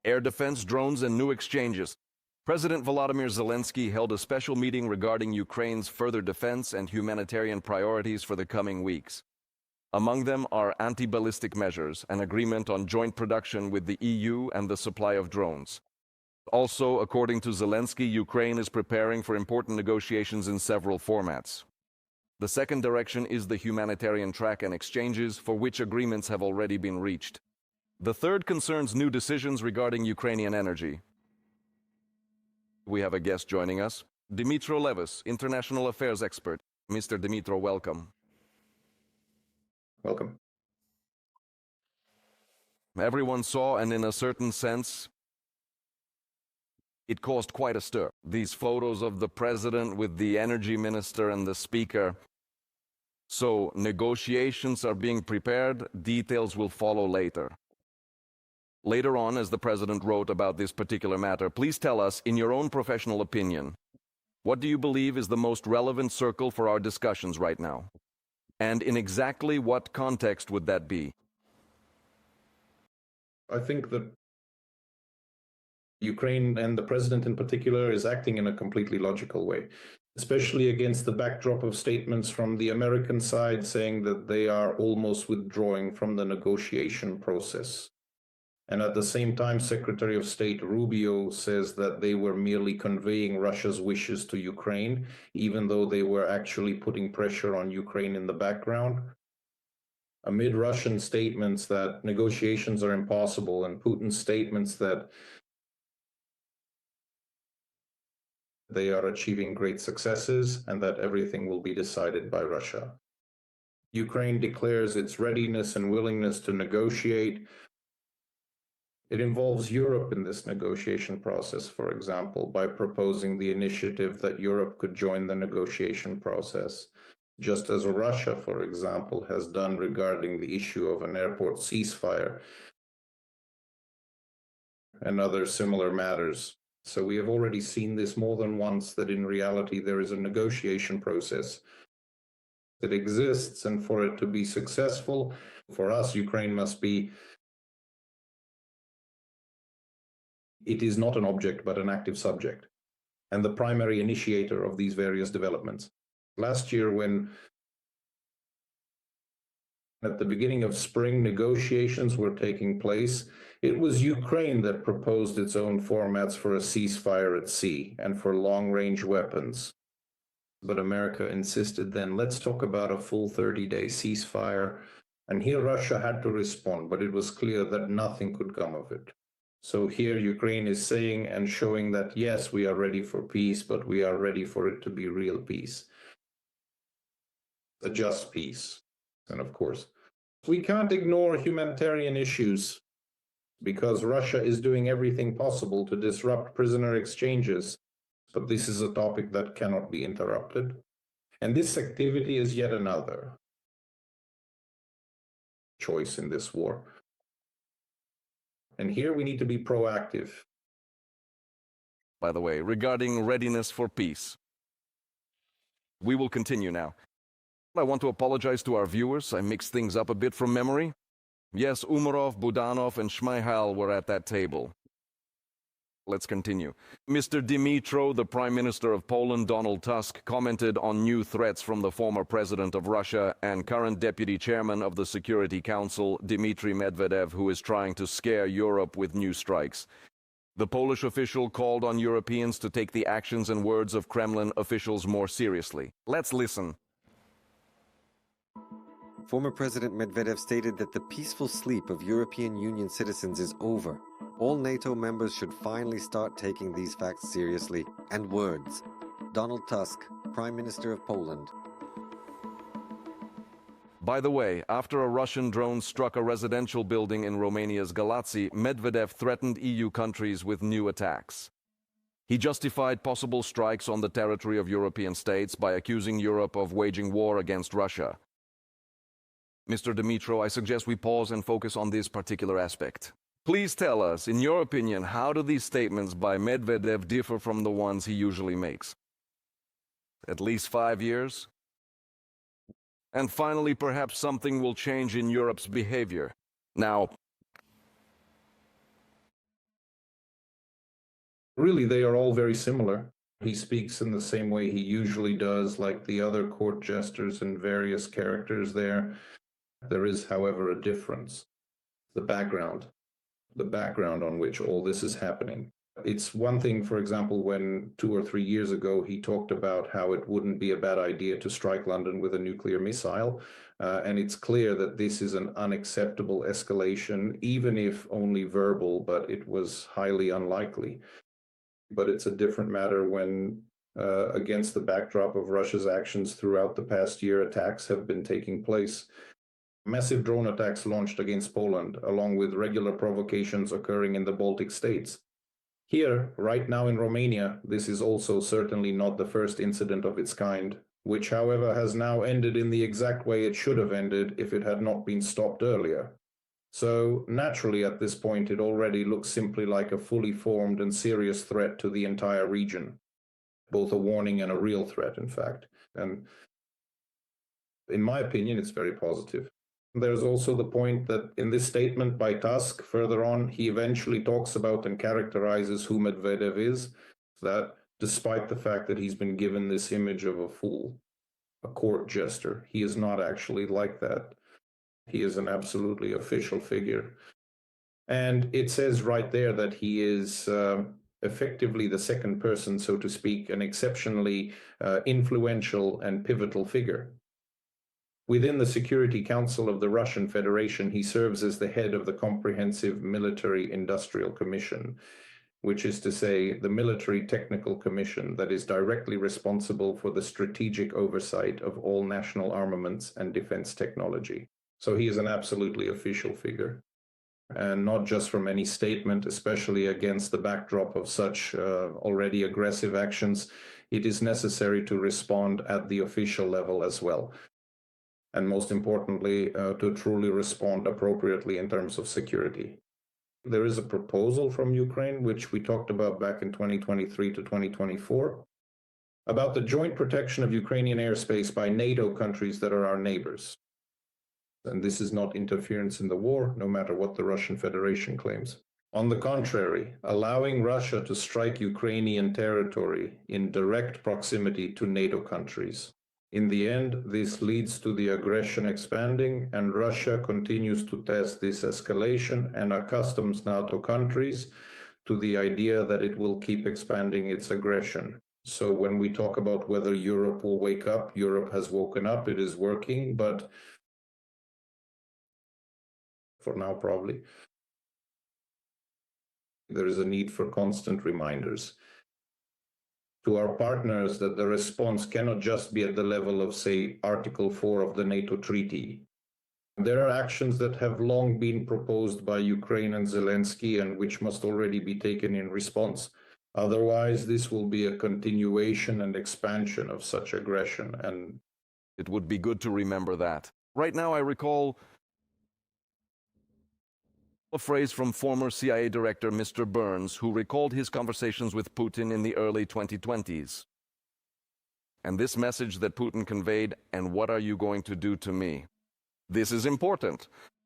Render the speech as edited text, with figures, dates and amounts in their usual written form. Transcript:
air defense, drones, and new exchanges. President Volodymyr Zelensky held a special meeting regarding Ukraine's further defense and humanitarian priorities for the coming weeks. Among them are anti-ballistic measures, an agreement on joint production with the EU, and the supply of drones. Also, according to Zelensky, Ukraine is preparing for important negotiations in several formats. The second direction is the humanitarian track and exchanges, for which agreements have already been reached. The third concerns new decisions regarding Ukrainian energy. We have a guest joining us, Dmitry Levus, international affairs expert. Mr. Dmitry, welcome. Welcome. Everyone saw, and in a certain sense, it caused quite a stir. These photos of the president with the energy minister and the speaker. So, negotiations are being prepared, details will follow later. Later on, as the president wrote about this particular matter, please tell us, in your own professional opinion, what do you believe is the most relevant circle for our discussions right now? And in exactly what context would that be? I think that Ukraine, and the president in particular, is acting in a completely logical way, especially against the backdrop of statements from the American side saying that they are almost withdrawing from the negotiation process. And at the same time, Secretary of State Rubio says that they were merely conveying Russia's wishes to Ukraine, even though they were actually putting pressure on Ukraine in the background. Amid Russian statements that negotiations are impossible, and Putin's statements that they are achieving great successes and that everything will be decided by Russia. Ukraine declares its readiness and willingness to negotiate. It involves Europe in this negotiation process, for example, by proposing the initiative that Europe could join the negotiation process, just as Russia, for example, has done regarding the issue of an airport ceasefire and other similar matters. So we have already seen this more than once, that in reality there is a negotiation process that exists, and for it to be successful, for us, Ukraine must be, it is not an object but an active subject, and the primary initiator of these various developments. Last year, when at the beginning of spring negotiations were taking place, it was Ukraine that proposed its own formats for a ceasefire at sea and for long-range weapons. But America insisted then, let's talk about a full 30-day ceasefire. And here Russia had to respond, but it was clear that nothing could come of it. So here Ukraine is saying and showing that, yes, we are ready for peace, but we are ready for it to be real peace, a just peace. And of course, we can't ignore humanitarian issues, because Russia is doing everything possible to disrupt prisoner exchanges. But this is a topic that cannot be interrupted. And this activity is yet another choice in this war. And here we need to be proactive. By the way, regarding readiness for peace, we will continue now. I want to apologize to our viewers. I mixed things up a bit from memory. Yes, Umarov, Budanov, and Shmyhal were at that table. Let's continue. Mr. Dmytro, the Prime Minister of Poland, Donald Tusk, commented on new threats from the former President of Russia and current Deputy Chairman of the Security Council, Dmitry Medvedev, who is trying to scare Europe with new strikes. The Polish official called on Europeans to take the actions and words of Kremlin officials more seriously. Let's listen. Former President Medvedev stated that the peaceful sleep of European Union citizens is over. All NATO members should finally start taking these facts seriously. And words. Donald Tusk, Prime Minister of Poland. By the way, after a Russian drone struck a residential building in Romania's Galați, Medvedev threatened EU countries with new attacks. He justified possible strikes on the territory of European states by accusing Europe of waging war against Russia. Mr. Dmytro, I suggest we pause and focus on this particular aspect. Please tell us, in your opinion, how do these statements by Medvedev differ from the ones he usually makes? At least 5 years? And finally, perhaps something will change in Europe's behavior. Now, Really, they are all very similar. He speaks in the same way he usually does, like the other court jesters and various characters there. There is, however, a difference. The background on which all this is happening. It's one thing, for example, when 2 or 3 years ago he talked about how it wouldn't be a bad idea to strike London with a nuclear missile. And it's clear that this is an unacceptable escalation, even if only verbal, but it was highly unlikely. But it's a different matter when, against the backdrop of Russia's actions throughout the past year, attacks have been taking place. Massive drone attacks launched against Poland, along with regular provocations occurring in the Baltic states. Here, right now in Romania, this is also certainly not the first incident of its kind, which, however, has now ended in the exact way it should have ended if it had not been stopped earlier. So, naturally, at this point, it already looks simply like a fully formed and serious threat to the entire region. Both a warning and a real threat, in fact. And in my opinion, it's very positive. There's also the point that in this statement by Tusk, further on, he eventually talks about and characterizes who Medvedev is, that despite the fact that he's been given this image of a fool, a court jester, he is not actually like that. He is an absolutely official figure. And it says right there that he is effectively the second person, so to speak, an exceptionally influential and pivotal figure. Within the Security Council of the Russian Federation, he serves as the head of the Comprehensive Military Industrial Commission, which is to say the Military Technical Commission that is directly responsible for the strategic oversight of all national armaments and defense technology. So he is an absolutely official figure, and not just from any statement, especially against the backdrop of such already aggressive actions. It is necessary to respond at the official level as well. And most importantly, to truly respond appropriately in terms of security. There is a proposal from Ukraine, which we talked about back in 2023 to 2024, about the joint protection of Ukrainian airspace by NATO countries that are our neighbors. And this is not interference in the war, no matter what the Russian Federation claims. On the contrary, allowing Russia to strike Ukrainian territory in direct proximity to NATO countries. In the end, this leads to the aggression expanding, and Russia continues to test this escalation and accustoms NATO countries to the idea that it will keep expanding its aggression. So when we talk about whether Europe will wake up, Europe has woken up, it is working, but for now probably, there is a need for constant reminders to our partners that the response cannot just be at the level of, say, Article 4 of the NATO treaty. There are actions that have long been proposed by Ukraine and Zelensky and which must already be taken in response. Otherwise, this will be a continuation and expansion of such aggression. And it would be good to remember that. Right now, I recall a phrase from former CIA Director Mr. Burns, who recalled his conversations with Putin in the early 2020s. And this message that Putin conveyed, "And what are you going to do to me?" This is important.